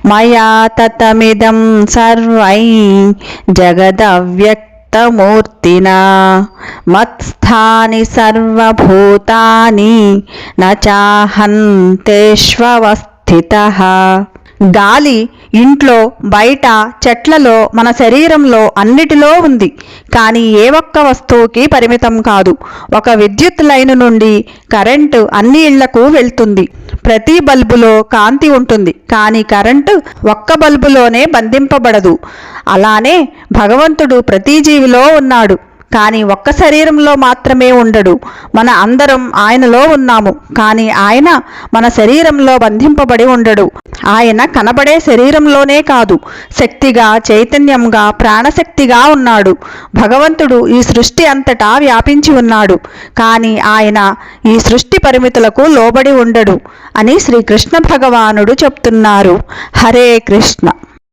మయా తతమిదం సర్వై జగదవ్యక్తమూర్తినా మత్స్థాని సర్వభూతాని నచాహంతేష్వస్థితః. గాలి ఇంట్లో, బయట, చెట్లలో, మన శరీరంలో అన్నిటిలో ఉంది. కానీ ఏ ఒక్క వస్తువుకి పరిమితం కాదు. ఒక విద్యుత్ లైను నుండి కరెంటు అన్ని ఇళ్లకు వెళ్తుంది. ప్రతి బల్బులో కాంతి ఉంటుంది. కానీ కరెంటు ఒక్క బల్బులోనే బంధింపబడదు. అలానే భగవంతుడు ప్రతి జీవిలో ఉన్నాడు. కానీ ఒక్క శరీరంలో మాత్రమే ఉండడు. మన అందరం ఆయనలో ఉన్నాము. కానీ ఆయన మన శరీరంలో బంధింపబడి ఉండడు. ఆయన కనబడే శరీరంలోనే కాదు, శక్తిగా, చైతన్యంగా, ప్రాణశక్తిగా ఉన్నాడు. భగవంతుడు ఈ సృష్టి అంతటా వ్యాపించి ఉన్నాడు. కానీ ఆయన ఈ సృష్టి పరిమితులకు లోబడి ఉండడు అని శ్రీకృష్ణ భగవానుడు చెప్తున్నారు. హరే కృష్ణ.